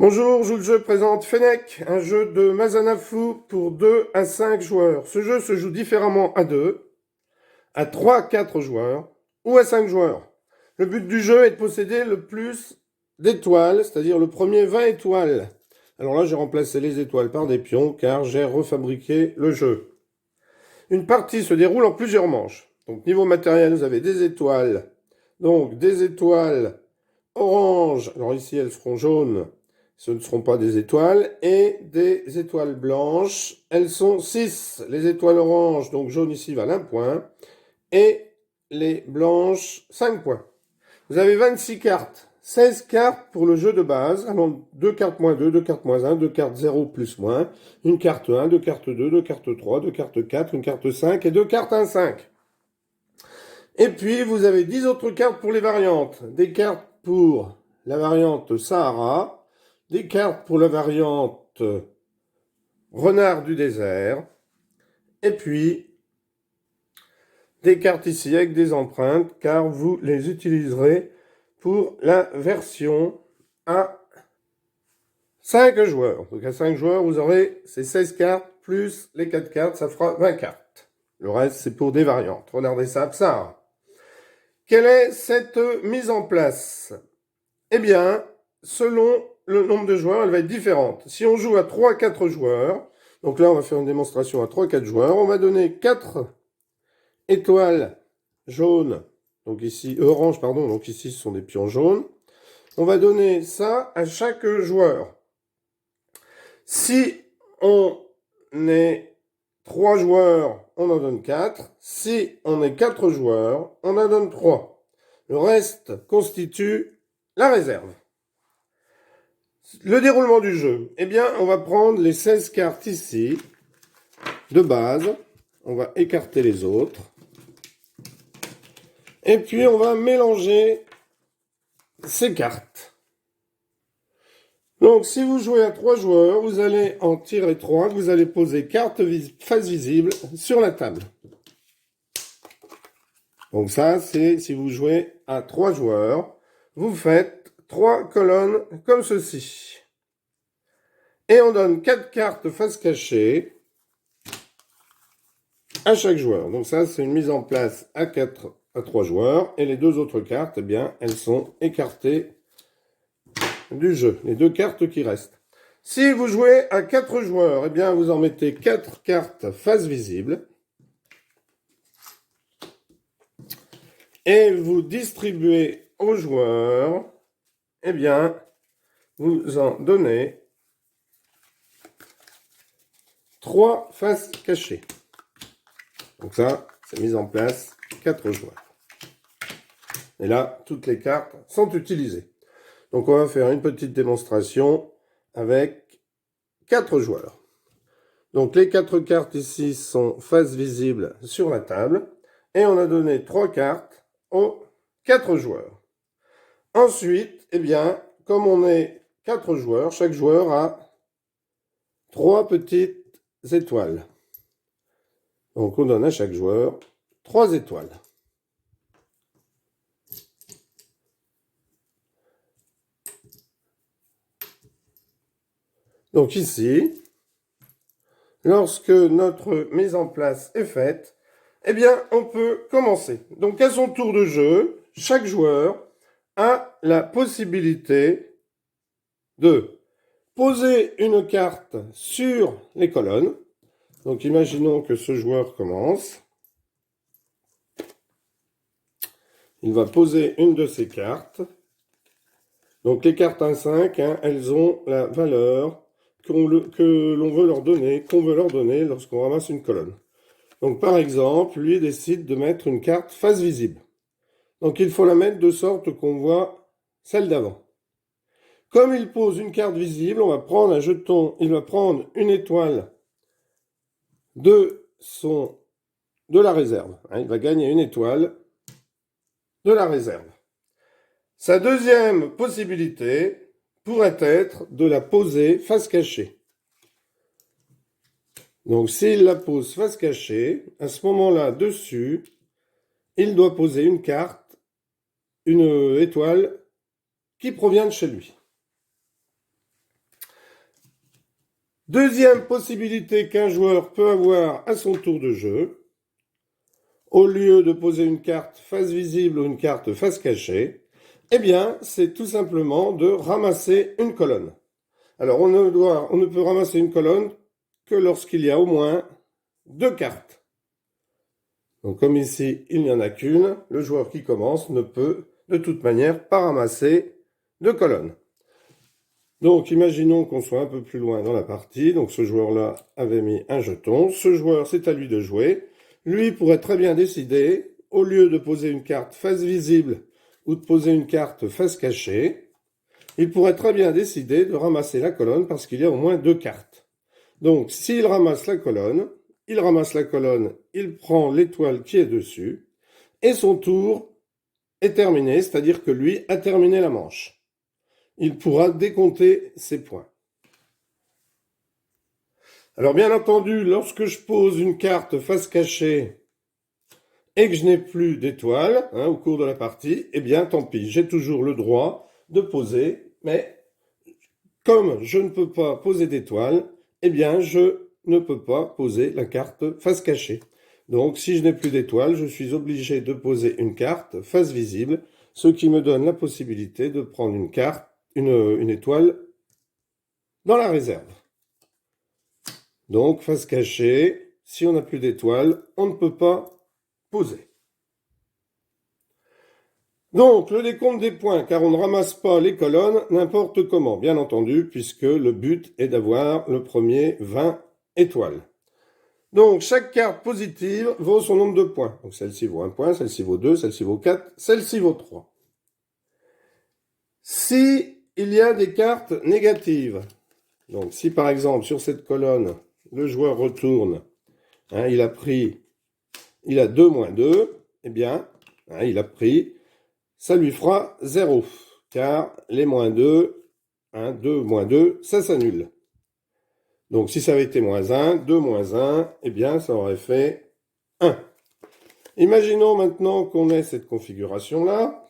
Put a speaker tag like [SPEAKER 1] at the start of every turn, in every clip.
[SPEAKER 1] Bonjour, Joue le jeu présente Fennec, un jeu de Mazanafu pour 2 à 5 joueurs. Ce jeu se joue différemment à 2, à 3 à 4 joueurs ou à 5 joueurs. Le but du jeu est de posséder le plus d'étoiles, c'est-à-dire le premier 20 étoiles. Alors là, j'ai remplacé les étoiles par des pions car j'ai refabriqué le jeu. Une partie se déroule en plusieurs manches. Donc niveau matériel, vous avez des étoiles. Donc des étoiles orange, alors ici elles seront jaunes, ce ne seront pas des étoiles, et des étoiles blanches, elles sont 6. Les étoiles oranges, donc jaune ici, valent 1 point, et les blanches, 5 points. Vous avez 26 cartes, 16 cartes pour le jeu de base, alors 2 cartes moins 2, 2 cartes moins 1, 2 cartes 0 plus moins, une carte 1, 2 cartes 2, 2 cartes 3, 2 cartes 4, une carte 5 et 2 cartes 1, 5. Et puis, vous avez 10 autres cartes pour les variantes. Des cartes pour la variante Sahara, des cartes pour la variante Renard du désert, et puis des cartes ici avec des empreintes, car vous les utiliserez pour la version à 5 joueurs. Donc à 5 joueurs, vous aurez ces 16 cartes, plus les 4 cartes, ça fera 20 cartes. Le reste, c'est pour des variantes. Regardez ça, Sahara. Quelle est cette mise en place? Eh bien, selon le nombre de joueurs, elle va être différente. Si on joue à 3 à 4 joueurs, donc là on va faire une démonstration à 3 à 4 joueurs, on va donner 4 étoiles jaunes, donc ici, orange, pardon, donc ici ce sont des pions jaunes. On va donner ça à chaque joueur. Si on est 3 joueurs, on en donne 4. Si on est 4 joueurs, on en donne 3. Le reste constitue la réserve. Le déroulement du jeu. Eh bien, on va prendre les 16 cartes ici, de base. On va écarter les autres. Et puis, on va mélanger ces cartes. Donc, si vous jouez à 3 joueurs, vous allez en tirer 3. Vous allez poser carte face visible sur la table. Donc ça, c'est si vous jouez à 3 joueurs. Vous faites 3 colonnes comme ceci. Et on donne 4 cartes face cachée à chaque joueur. Donc ça, c'est une mise en place à 3 joueurs. Et les 2 autres cartes, eh bien, elles sont écartées du jeu. Les 2 cartes qui restent. Si vous jouez à 4 joueurs, eh bien, vous en mettez 4 cartes face visible. Et vous distribuez aux joueurs, eh bien, vous en donnez 3 faces cachées. Donc ça, c'est mis en place 4 joueurs. Et là, toutes les cartes sont utilisées. Donc on va faire une petite démonstration avec 4 joueurs. Donc les 4 cartes ici sont face visible sur la table. Et on a donné 3 cartes aux 4 joueurs. Ensuite, eh bien, comme on est 4 joueurs, chaque joueur a 3 petites étoiles. Donc on donne à chaque joueur 3 étoiles. Donc ici, lorsque notre mise en place est faite, eh bien on peut commencer. Donc à son tour de jeu, chaque joueur a la possibilité de poser une carte sur les colonnes. Donc imaginons que ce joueur commence. Il va poser une de ses cartes. Donc les cartes 1-5, elles ont la valeur que l'on veut leur donner, lorsqu'on ramasse une colonne. Donc par exemple, lui décide de mettre une carte face visible. Donc il faut la mettre de sorte qu'on voit celle d'avant. Comme il pose une carte visible, on va prendre un jeton, il va prendre une étoile de la réserve. Il va gagner une étoile de la réserve. Sa deuxième possibilité pourrait être de la poser face cachée. Donc s'il la pose face cachée, à ce moment-là, dessus, il doit poser une carte, une étoile qui provient de chez lui. Deuxième possibilité qu'un joueur peut avoir à son tour de jeu, au lieu de poser une carte face visible ou une carte face cachée, eh bien, c'est tout simplement de ramasser une colonne. Alors, on ne peut ramasser une colonne que lorsqu'il y a au moins 2 cartes. Donc, comme ici, il n'y en a qu'une, le joueur qui commence ne peut, de toute manière, pas ramasser de colonne. Donc, imaginons qu'on soit un peu plus loin dans la partie. Donc, ce joueur-là avait mis un jeton. Ce joueur, c'est à lui de jouer. Lui pourrait très bien décider, au lieu de poser une carte face visible ou de poser une carte face cachée, il pourrait très bien décider de ramasser la colonne parce qu'il y a au moins 2 cartes. Donc, s'il ramasse la colonne, il prend l'étoile qui est dessus, et son tour est terminé, c'est-à-dire que lui a terminé la manche. Il pourra décompter ses points. Alors bien entendu, lorsque je pose une carte face cachée et que je n'ai plus d'étoile au cours de la partie, eh bien tant pis, j'ai toujours le droit de poser, mais comme je ne peux pas poser d'étoile, eh bien je ne peux pas poser la carte face cachée. Donc si je n'ai plus d'étoile, je suis obligé de poser une carte face visible, ce qui me donne la possibilité de prendre une carte, une étoile dans la réserve. Donc, face cachée, si on n'a plus d'étoiles, on ne peut pas poser. Donc, le décompte des points, car on ne ramasse pas les colonnes n'importe comment, bien entendu, puisque le but est d'avoir le premier 20 étoiles. Donc, chaque carte positive vaut son nombre de points. Donc, celle-ci vaut 1 point, celle-ci vaut 2, celle-ci vaut 4, celle-ci vaut 3. Si il y a des cartes négatives, donc si par exemple sur cette colonne, le joueur retourne, il a 2 moins 2, eh bien, il a pris, ça lui fera 0, car les moins 2, 2 moins 2, ça s'annule. Donc si ça avait été moins 1, 2 moins 1, eh bien, ça aurait fait 1. Imaginons maintenant qu'on ait cette configuration-là.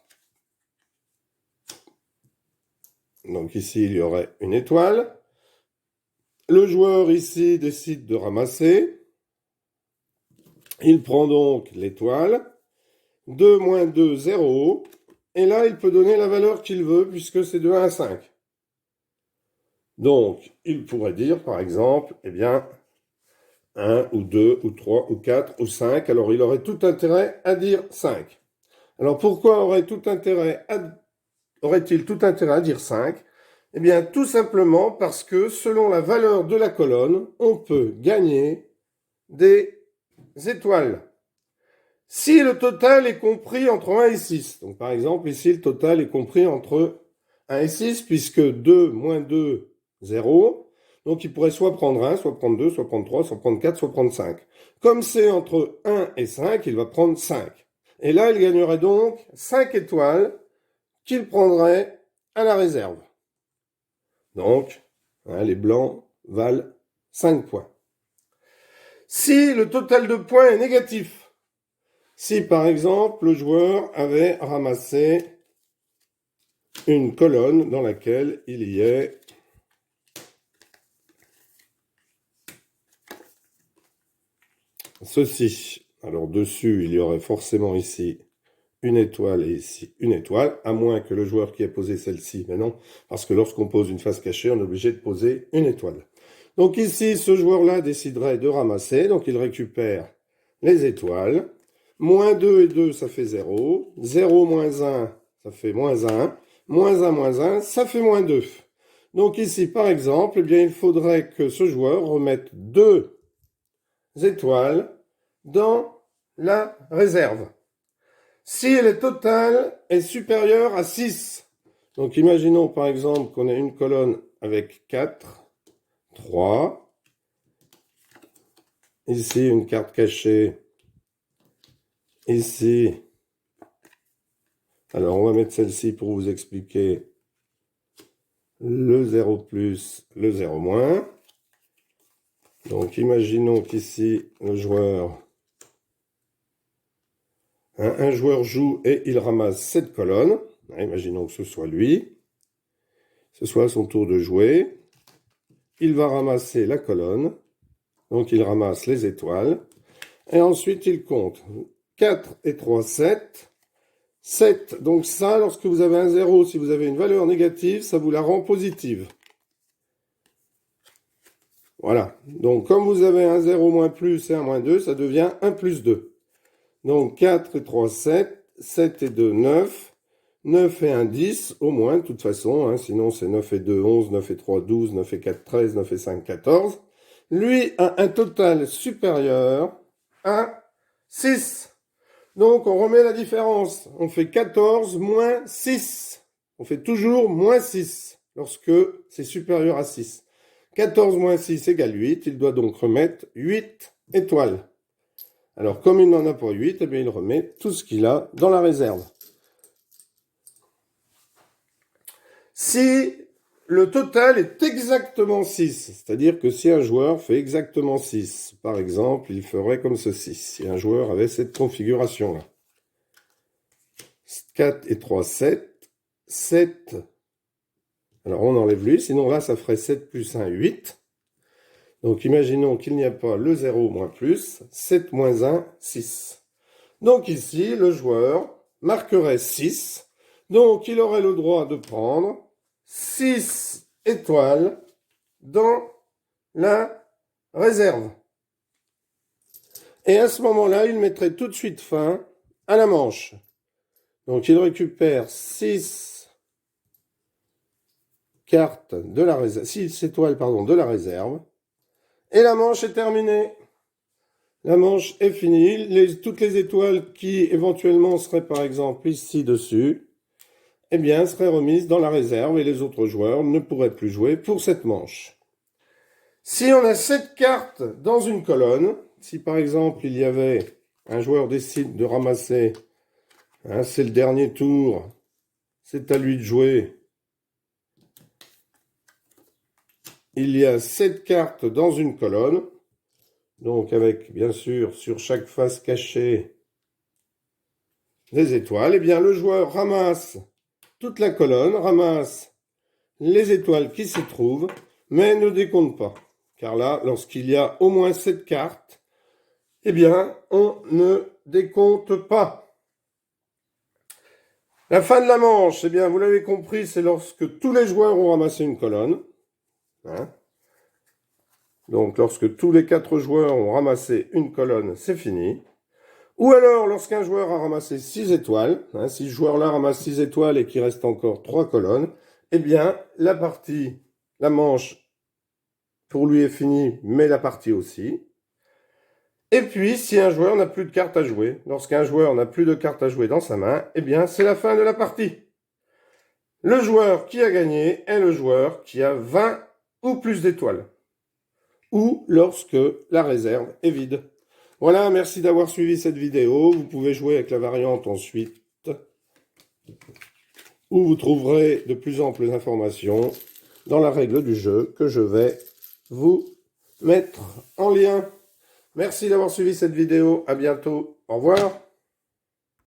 [SPEAKER 1] Donc ici, il y aurait une étoile. Le joueur ici décide de ramasser. Il prend donc l'étoile. 2 moins 2, 0. Et là, il peut donner la valeur qu'il veut puisque c'est de 1 à 5. Donc, il pourrait dire, par exemple, eh bien, 1 ou 2 ou 3 ou 4 ou 5. Alors, il aurait tout intérêt à dire 5. Alors, pourquoi aurait-il tout intérêt à dire 5? Eh bien, tout simplement parce que selon la valeur de la colonne, on peut gagner des étoiles. Si le total est compris entre 1 et 6, donc par exemple, ici, le total est compris entre 1 et 6, puisque 2 moins 2, 0. Donc, il pourrait soit prendre 1, soit prendre 2, soit prendre 3, soit prendre 4, soit prendre 5. Comme c'est entre 1 et 5, il va prendre 5. Et là, il gagnerait donc 5 étoiles qu'il prendrait à la réserve. Donc, les blancs valent 5 points. Si le total de points est négatif, si par exemple le joueur avait ramassé une colonne dans laquelle il y ait ceci. Alors dessus, il y aurait forcément ici une étoile et ici une étoile, à moins que le joueur qui ait posé celle-ci, mais non, parce que lorsqu'on pose une face cachée, on est obligé de poser une étoile. Donc ici, ce joueur-là déciderait de ramasser, donc il récupère les étoiles. Moins 2 et 2, ça fait 0. 0 moins 1, ça fait moins 1. Moins 1, ça fait moins 2. Donc ici, par exemple, eh bien, il faudrait que ce joueur remette 2 étoiles dans la réserve. Si le total est supérieur à 6, donc imaginons par exemple qu'on ait une colonne avec 4, 3, ici une carte cachée, ici, alors on va mettre celle-ci pour vous expliquer le 0 plus, le 0 moins. Donc imaginons qu'ici le joueur, un joueur joue et il ramasse cette colonne. Imaginons que ce soit lui, ce soit son tour de jouer. il va ramasser la colonne. Donc, il ramasse les étoiles. Et ensuite, il compte. 4 et 3, 7. 7. Donc ça, lorsque vous avez un 0, si vous avez une valeur négative, ça vous la rend positive. Voilà. Donc, comme vous avez un 0 moins plus et un moins 2, ça devient 1 plus 2. Donc, 4 et 3, 7. 7 et 2, 9. 9 et 1, 10, au moins, de toute façon. Hein, sinon, c'est 9 et 2, 11. 9 et 3, 12. 9 et 4, 13. 9 et 5, 14. Lui a un total supérieur à 6. Donc, on remet la différence. On fait 14 moins 6. On fait toujours moins 6 lorsque c'est supérieur à 6. 14 moins 6 égale 8. Il doit donc remettre 8 étoiles. Alors, comme il n'en a pas 8, eh bien, il remet tout ce qu'il a dans la réserve. Si le total est exactement 6, c'est-à-dire que si un joueur fait exactement 6, par exemple, il ferait comme ceci, si un joueur avait cette configuration-là. 4 et 3, 7. 7. Alors, on enlève lui, sinon là, ça ferait 7 plus 1, 8. Donc, imaginons qu'il n'y a pas le 0 moins plus. 7 moins 1, 6. Donc, ici, le joueur marquerait 6. Donc, il aurait le droit de prendre 6 étoiles dans la réserve. Et à ce moment-là, il mettrait tout de suite fin à la manche. Donc, il récupère 6 cartes de la réserve, 6 étoiles, pardon, de la réserve. Et la manche est terminée. La manche est finie. Toutes les étoiles qui éventuellement seraient par exemple ici dessus, eh bien, seraient remises dans la réserve et les autres joueurs ne pourraient plus jouer pour cette manche. Si on a 7 cartes dans une colonne, si par exemple il y avait un joueur décide de ramasser, hein, c'est le dernier tour, c'est à lui de jouer. Il y a 7 cartes dans une colonne, donc avec bien sûr sur chaque face cachée des étoiles. Eh bien le joueur ramasse toute la colonne, ramasse les étoiles qui s'y trouvent, mais ne décompte pas. Car là, lorsqu'il y a au moins 7 cartes, eh bien on ne décompte pas. La fin de la manche, eh bien vous l'avez compris, c'est lorsque tous les joueurs ont ramassé une colonne. Hein. Donc, lorsque tous les 4 joueurs ont ramassé une colonne, c'est fini. Ou alors, lorsqu'un joueur a ramassé 6 étoiles, hein, si ce joueur-là ramasse 6 étoiles et qu'il reste encore 3 colonnes, eh bien, la manche, pour lui est finie, mais la partie aussi. Et puis, si un joueur n'a plus de cartes à jouer, lorsqu'un joueur n'a plus de cartes à jouer dans sa main, eh bien, c'est la fin de la partie. Le joueur qui a gagné est le joueur qui a 20 ou plus d'étoiles. Ou lorsque la réserve est vide. Voilà, merci d'avoir suivi cette vidéo. Vous pouvez jouer avec la variante ensuite, où vous trouverez de plus amples informations dans la règle du jeu que je vais vous mettre en lien. Merci d'avoir suivi cette vidéo. À bientôt. Au revoir.